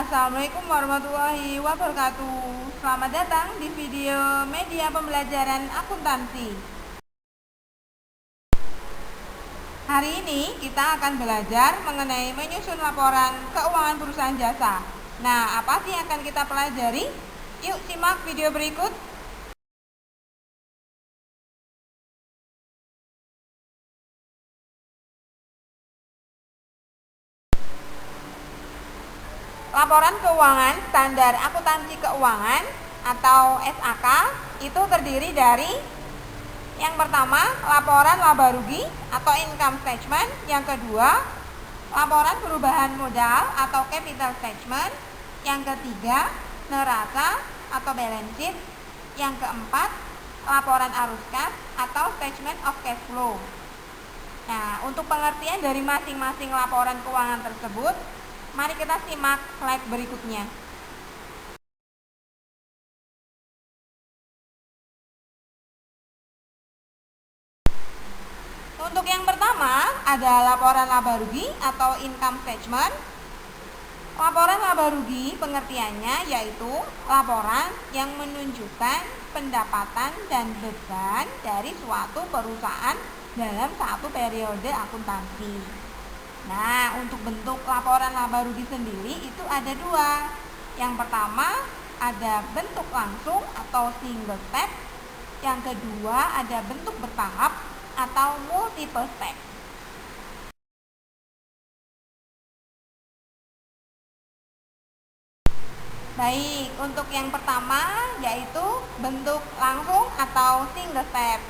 Assalamualaikum warahmatullahi wabarakatuh. Selamat datang di video media pembelajaran akuntansi. Hari ini kita akan belajar mengenai menyusun laporan keuangan perusahaan jasa. Nah, apa sih yang akan kita pelajari? Yuk simak video berikut. Laporan keuangan standar akuntansi keuangan atau SAK itu terdiri dari yang pertama, laporan laba rugi atau income statement. Yang kedua, laporan perubahan modal atau capital statement. Yang ketiga, neraca atau balance sheet. Yang keempat, laporan arus kas atau statement of cash flow. Nah, untuk pengertian dari masing-masing laporan keuangan tersebut, mari kita simak slide berikutnya. Untuk yang pertama ada laporan laba rugi atau income statement. Laporan laba rugi pengertiannya yaitu laporan yang menunjukkan pendapatan dan beban dari suatu perusahaan dalam satu periode akuntansi. Nah, untuk bentuk laporan laba rugi sendiri itu ada dua. Yang pertama ada bentuk langsung atau single step. Yang kedua ada bentuk bertahap atau multiple step. Baik, untuk yang pertama yaitu bentuk langsung atau single step.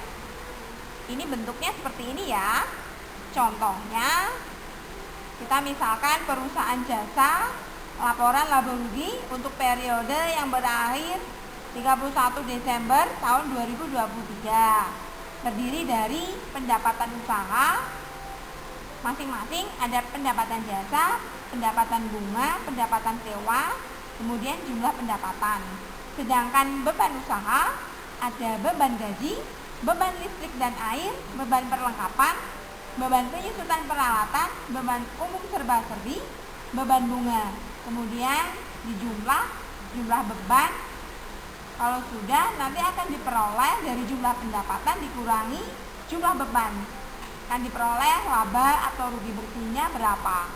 Ini bentuknya seperti ini ya. Contohnya, kita misalkan perusahaan jasa, laporan laba rugi untuk periode yang berakhir 31 Desember tahun 2023. Terdiri dari pendapatan usaha, masing-masing ada pendapatan jasa, pendapatan bunga, pendapatan sewa, kemudian jumlah pendapatan. Sedangkan beban usaha, ada beban gaji, beban listrik dan air, beban perlengkapan, beban penyusutan peralatan, beban umum serba-serbi, beban bunga. Kemudian dijumlah jumlah beban. Kalau sudah, nanti akan diperoleh dari jumlah pendapatan dikurangi jumlah beban. Akan diperoleh laba atau rugi bersihnya berapa.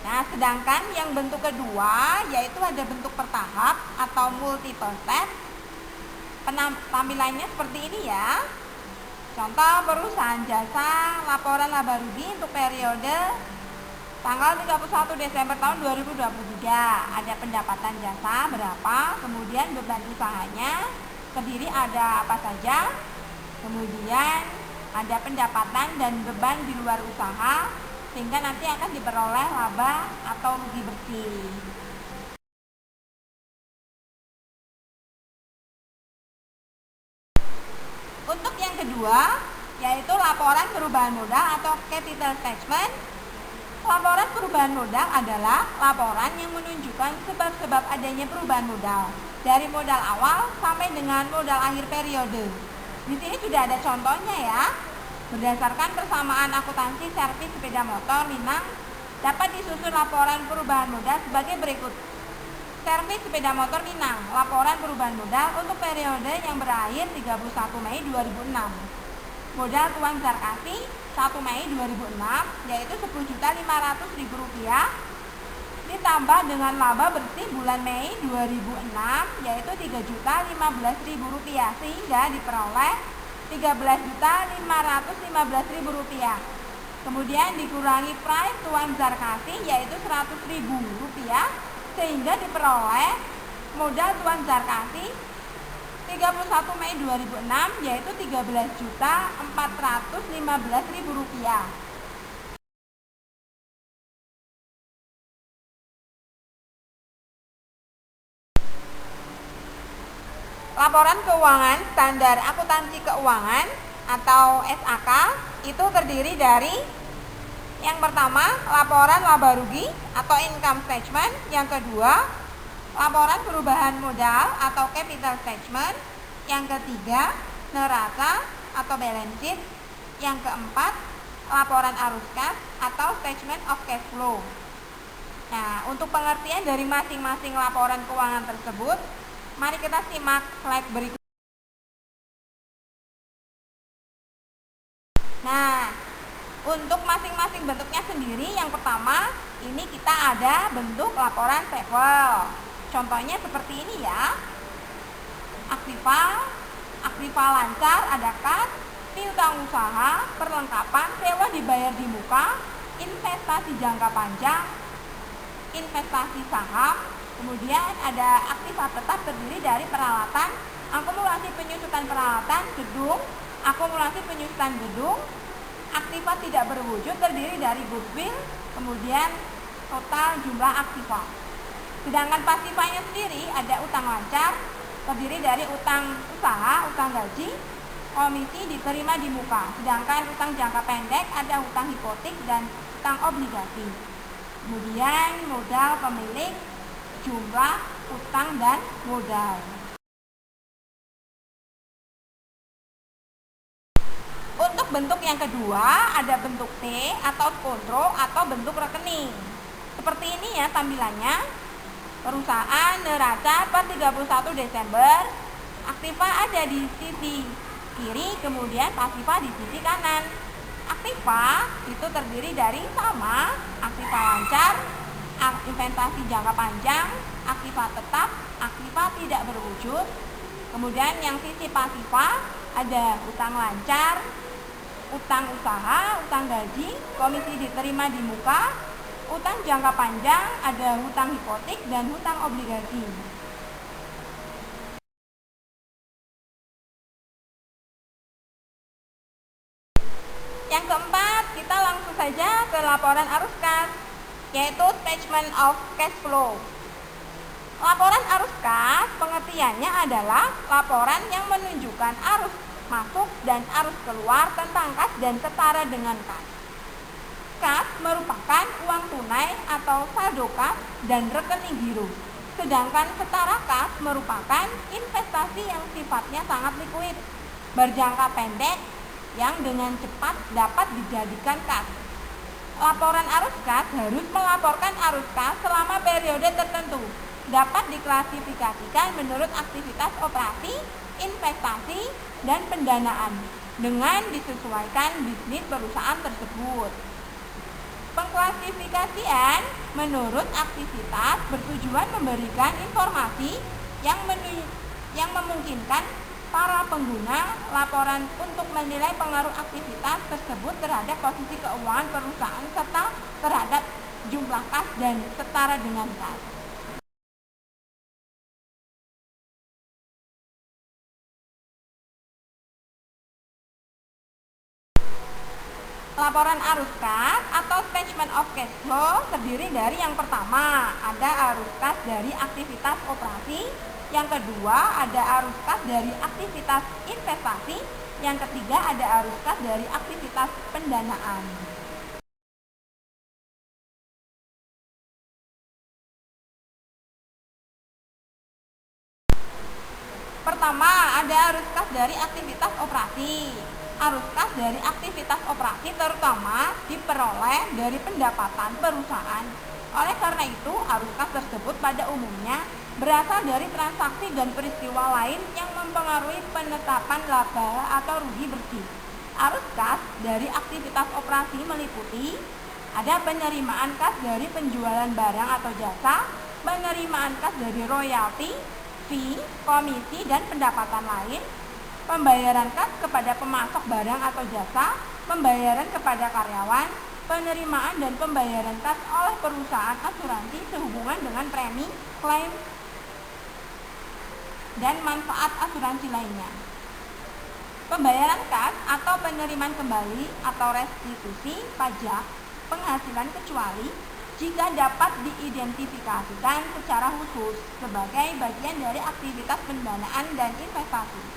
Nah, sedangkan yang bentuk kedua yaitu ada bentuk bertahap atau multiple step. Tampilannya seperti ini ya. Contoh perusahaan jasa, laporan laba rugi untuk periode tanggal 31 Desember tahun 2023. Ada pendapatan jasa berapa, kemudian beban usahanya terdiri ada apa saja, kemudian ada pendapatan dan beban di luar usaha, sehingga nanti akan diperoleh laba atau rugi bersih. Untuk yang kedua yaitu laporan perubahan modal atau capital statement. Laporan perubahan modal adalah laporan yang menunjukkan sebab-sebab adanya perubahan modal dari modal awal sampai dengan modal akhir periode. Di sini sudah ada contohnya ya. Berdasarkan persamaan akuntansi servis sepeda motor Minang, dapat disusun laporan perubahan modal sebagai berikut. Servis sepeda motor Minang, laporan perubahan modal untuk periode yang berakhir 31 Mei 2006. Modal uang Zarkasi 1 Mei 2006 yaitu Rp10.500.000 ditambah dengan laba bersih bulan Mei 2006 yaitu Rp3.015.000 sehingga diperoleh Rp13.515.000. Kemudian dikurangi price uang Zarkasi yaitu Rp100.000 sehingga diperoleh modal tuan Zarkasi 31 Mei 2006 yaitu Rp13.415.000. Laporan keuangan standar akuntansi keuangan atau SAK itu terdiri dari yang pertama, laporan laba rugi atau income statement. Yang kedua, laporan perubahan modal atau capital statement. Yang ketiga, neraca atau balance sheet. Yang keempat, laporan arus kas atau statement of cash flow. Nah, untuk pengertian dari masing-masing laporan keuangan tersebut, mari kita simak slide berikut. Nah, untuk masing-masing bentuknya sendiri, yang pertama, ini kita ada bentuk laporan travel. Contohnya seperti ini ya. Aktiva lancar, ada kas, piutang usaha, perlengkapan, sewa dibayar di muka, investasi jangka panjang, investasi saham, kemudian ada aktiva tetap terdiri dari peralatan, akumulasi penyusutan peralatan, gedung, akumulasi penyusutan gedung, aktiva tidak berwujud terdiri dari goodwill, kemudian total jumlah aktiva. Sedangkan pasifanya sendiri ada utang lancar, terdiri dari utang usaha, utang gaji, komisi diterima di muka. Sedangkan utang jangka pendek ada utang hipotek dan utang obligasi. Kemudian modal pemilik, jumlah utang dan modal. Untuk bentuk yang kedua ada bentuk T atau kontrol atau bentuk rekening. Seperti ini ya tampilannya. Perusahaan neraca per 31 Desember, aktiva ada di sisi kiri, kemudian pasifa di sisi kanan. Aktiva itu terdiri dari sama, aktiva lancar, investasi jangka panjang, aktiva tetap, aktiva tidak berwujud. Kemudian yang sisi pasifa ada utang lancar, utang usaha, utang gaji, komisi diterima di muka, utang jangka panjang, ada hutang hipotek dan hutang obligasi. Yang keempat, kita langsung saja ke laporan arus kas, yaitu statement of cash flow. Laporan arus kas pengertiannya adalah laporan yang menunjukkan arus masuk dan arus keluar tentang kas dan setara dengan kas. Kas merupakan uang tunai atau saldo kas dan rekening giro. Sedangkan setara kas merupakan investasi yang sifatnya sangat likuid, berjangka pendek yang dengan cepat dapat dijadikan kas. Laporan arus kas harus melaporkan arus kas selama periode tertentu. Dapat diklasifikasikan menurut aktivitas operasi, investasi, dan pendanaan dengan disesuaikan bisnis perusahaan tersebut. Pengklasifikasian menurut aktivitas bertujuan memberikan informasi yang memungkinkan para pengguna laporan untuk menilai pengaruh aktivitas tersebut terhadap posisi keuangan perusahaan serta terhadap jumlah kas dan setara dengan kas. Laporan arus kas atau statement of cash flow terdiri dari yang pertama ada arus kas dari aktivitas operasi, yang kedua ada arus kas dari aktivitas investasi, yang ketiga ada arus kas dari aktivitas pendanaan. Pertama ada arus kas dari aktivitas operasi. Arus kas dari aktivitas operasi terutama diperoleh dari pendapatan perusahaan. Oleh karena itu, arus kas tersebut pada umumnya berasal dari transaksi dan peristiwa lain yang mempengaruhi penetapan laba atau rugi bersih. Arus kas dari aktivitas operasi meliputi ada penerimaan kas dari penjualan barang atau jasa, penerimaan kas dari royalti, fee, komisi, dan pendapatan lain, pembayaran kas kepada pemasok barang atau jasa, pembayaran kepada karyawan, penerimaan dan pembayaran kas oleh perusahaan asuransi sehubungan dengan premi, klaim, dan manfaat asuransi lainnya. Pembayaran kas atau penerimaan kembali atau restitusi pajak penghasilan kecuali jika dapat diidentifikasikan secara khusus sebagai bagian dari aktivitas pendanaan dan investasi.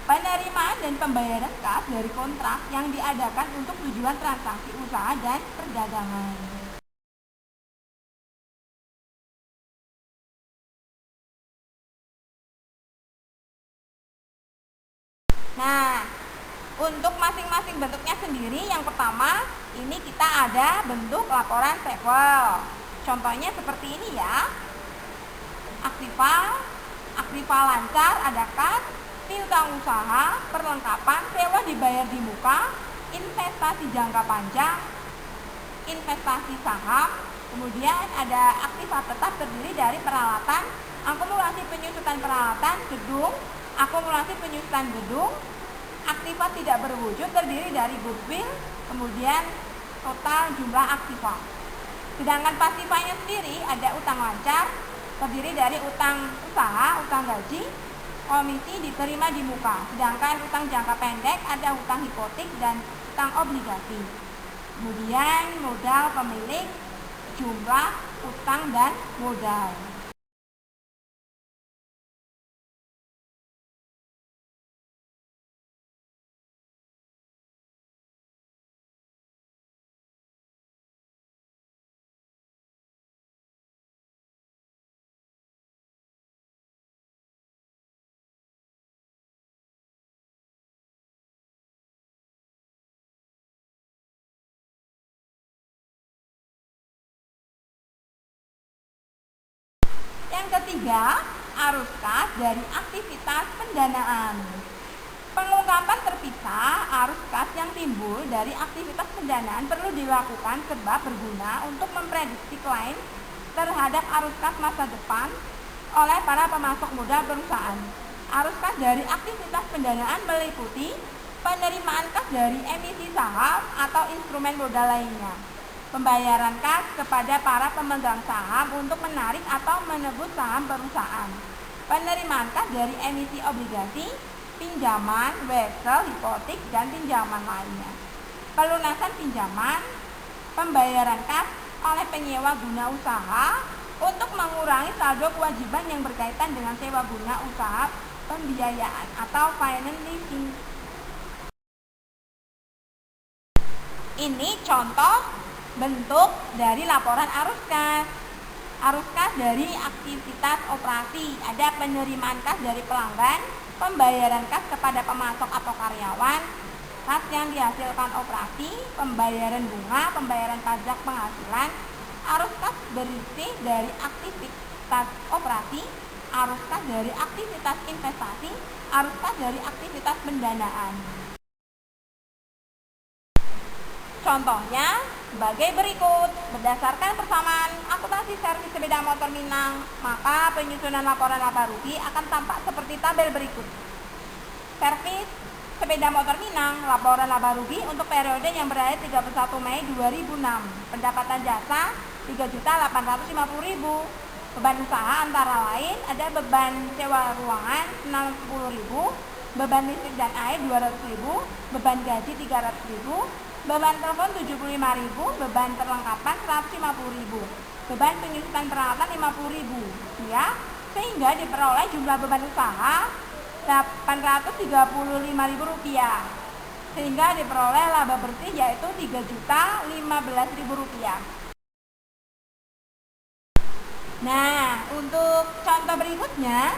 Penerimaan dan pembayaran kas dari kontrak yang diadakan untuk tujuan transaksi usaha dan perdagangan. Nah, Untuk masing-masing bentuknya sendiri, yang pertama ini kita ada bentuk laporan travel. Contohnya seperti ini ya. Aktiva lancar, ada kas, piutang usaha, perlengkapan, sewa dibayar di muka, investasi jangka panjang, investasi saham. Kemudian ada aktiva tetap terdiri dari peralatan, akumulasi penyusutan peralatan, gedung, akumulasi penyusutan gedung. Aktiva tidak berwujud terdiri dari goodwill, kemudian total jumlah aktiva. Sedangkan pasifanya sendiri ada utang lancar, terdiri dari utang usaha, utang gaji, komisi diterima di muka. Sedangkan utang jangka pendek ada utang hipotek dan utang obligasi. Kemudian modal pemilik, jumlah utang dan modal. Yang ketiga, arus kas dari aktivitas pendanaan. Pengungkapan terpisah arus kas yang timbul dari aktivitas pendanaan perlu dilakukan sebab berguna untuk memprediksi klaim terhadap arus kas masa depan oleh para pemasok modal perusahaan. Arus kas dari aktivitas pendanaan meliputi penerimaan kas dari emisi saham atau instrumen modal lainnya, pembayaran kas kepada para pemegang saham untuk menarik atau menebus saham perusahaan, penerimaan kas dari emisi obligasi, pinjaman, wesel, hipotek, dan pinjaman lainnya, pelunasan pinjaman, pembayaran kas oleh penyewa guna usaha untuk mengurangi saldo kewajiban yang berkaitan dengan sewa guna usaha pembiayaan atau financing. Ini contoh bentuk dari laporan arus kas. Arus kas dari aktivitas operasi, ada penerimaan kas dari pelanggan, pembayaran kas kepada pemasok atau karyawan, kas yang dihasilkan operasi, pembayaran bunga, pembayaran pajak penghasilan. Arus kas berisi dari aktivitas operasi, arus kas dari aktivitas investasi, arus kas dari aktivitas pendanaan. Contohnya sebagai berikut. Berdasarkan persamaan akuntansi servis sepeda motor Minang, maka penyusunan laporan laba rugi akan tampak seperti tabel berikut. Servis sepeda motor Minang, laporan laba rugi untuk periode yang berakhir 31 Mei 2006. Pendapatan jasa 3.850.000. Beban usaha antara lain ada beban sewa ruangan 60.000, beban listrik dan air 200.000, beban gaji 300.000, beban telepon 75.000, beban perlengkapan 150.000, beban penyusutan peralatan 50.000, ya, sehingga diperoleh jumlah beban usaha 835.000 rupiah, sehingga diperoleh laba bersih yaitu 3.015.000 rupiah. Nah, untuk contoh berikutnya,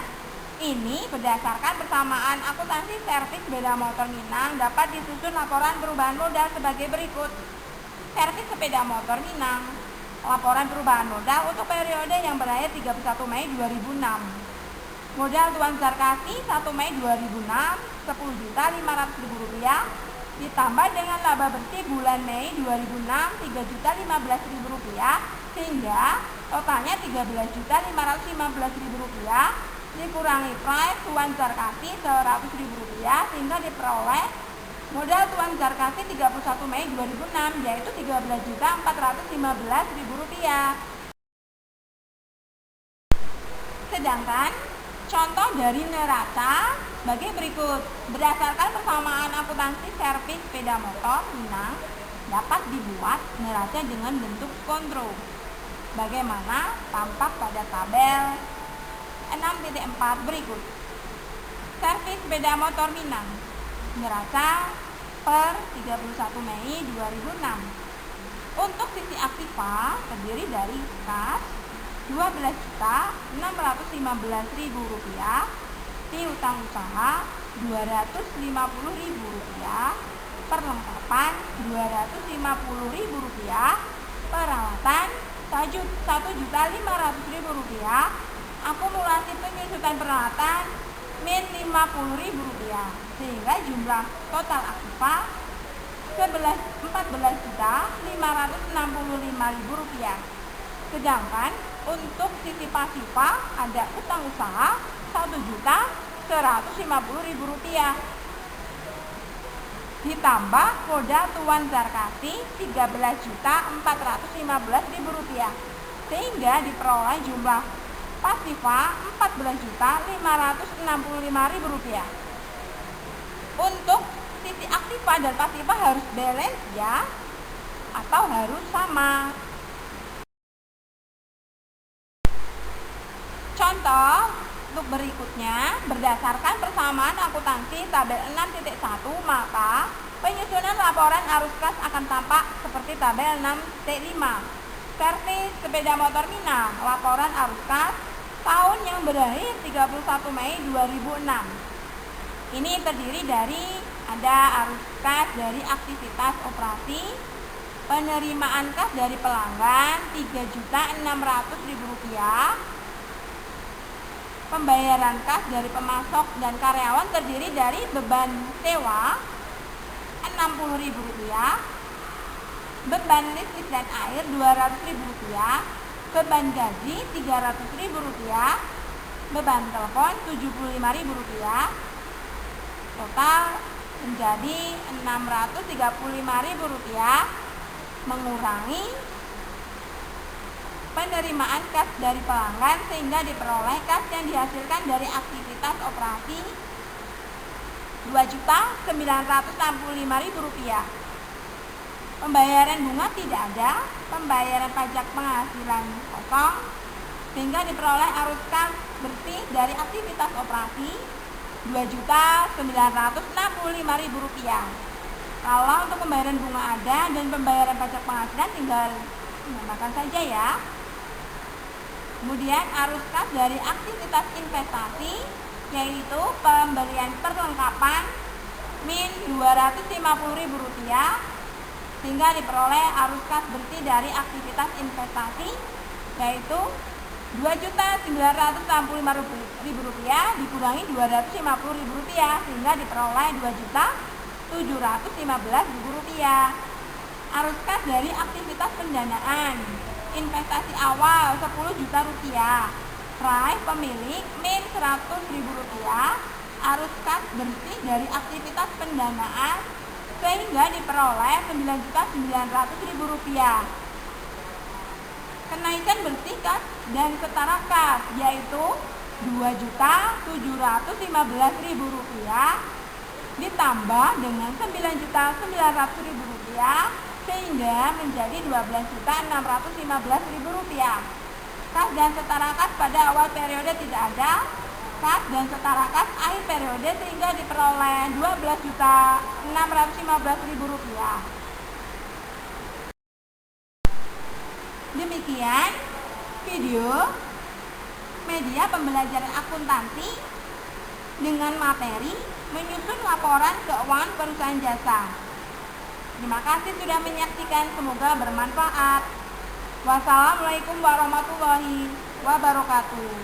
ini berdasarkan persamaan akuntansi servis sepeda motor Minang dapat disusun laporan perubahan modal sebagai berikut. Servis sepeda motor Minang, laporan perubahan modal untuk periode yang berakhir 31 Mei 2006. Modal Tuan Zarkasi 1 Mei 2006 10.500.000 rupiah, ditambah dengan laba bersih bulan Mei 2006 3.015.000 rupiah, sehingga totalnya 13.515.000 rupiah, dikurangi price Tuan Zarkasi 100.000 rupiah, sehingga diperoleh modal Tuan Zarkasi 31 Mei 2006 yaitu 13.415.000 rupiah. Sedangkan contoh dari neraca bagi berikut. Berdasarkan persamaan akuntansi servis sepeda motor Minang dapat dibuat neraca dengan bentuk kontrol, bagaimana tampak pada tabel 6.4 berikut. Servis sepeda motor Minang, neraca per 31 Mei 2006. Untuk sisi aktiva terdiri dari kas 12.615.000 rupiah, piutang usaha Rp250.000, perlengkapan Rp250.000, perawatan Rp1.500.000, akumulasi penyusutan peralatan min Rp50.000, sehingga jumlah total aktiva Rp14.565.000. Sedangkan untuk sisi pasifa ada utang usaha Rp1.150.000, ditambah modal Tuan Zarkasi Rp13.415.000, sehingga diperoleh jumlah pasifa Rp14.565.000. Untuk sisi aktiva dan pasifa harus balance ya, atau harus sama. Contoh untuk berikutnya, berdasarkan persamaan akuntansi tabel 6.1, maka penyusunan laporan arus kas akan tampak seperti tabel 6.5. Servis sepeda motor Mina, laporan arus kas tahun yang berakhir 31 Mei 2006. Ini terdiri dari ada arus kas dari aktivitas operasi, penerimaan kas dari pelanggan Rp3.600.000, pembayaran kas dari pemasok dan karyawan terdiri dari beban sewa Rp60.000, beban listrik dan air Rp200.000, beban gaji Rp300.000, beban telepon Rp75.000, total menjadi Rp635.000, mengurangi penerimaan kas dari pelanggan, sehingga diperoleh kas yang dihasilkan dari aktivitas operasi Rp2.965.000. Pembayaran bunga tidak ada, pembayaran pajak penghasilan kosong, sehingga diperoleh arus kas bersih dari aktivitas operasi Rp2.965.000. Kalau untuk pembayaran bunga ada dan pembayaran pajak penghasilan tinggal menambahkan saja ya. Kemudian arus kas dari aktivitas investasi, yaitu pembelian perlengkapan min Rp250.000, sehingga diperoleh arus kas bersih dari aktivitas investasi yaitu Rp2.965.000 dikurangi Rp250.000, sehingga diperoleh Rp2.715.000. Arus kas dari aktivitas pendanaan, investasi awal Rp10 juta, raih pemilik min Rp100.000, arus kas bersih dari aktivitas pendanaan, sehingga diperoleh Rp9.900.000. Kenaikan bersih kas dan setara kas yaitu Rp2.715.000 ditambah dengan Rp9.900.000, sehingga menjadi Rp12.615.000. Kas dan setara kas pada awal periode tidak ada, kas dan setara kas akhir periode, sehingga diperoleh Rp12.615.000. Demikian video media pembelajaran akuntansi dengan materi menyusun laporan keuangan perusahaan jasa. Terima kasih sudah menyaksikan, semoga bermanfaat. Wassalamualaikum warahmatullahi wabarakatuh.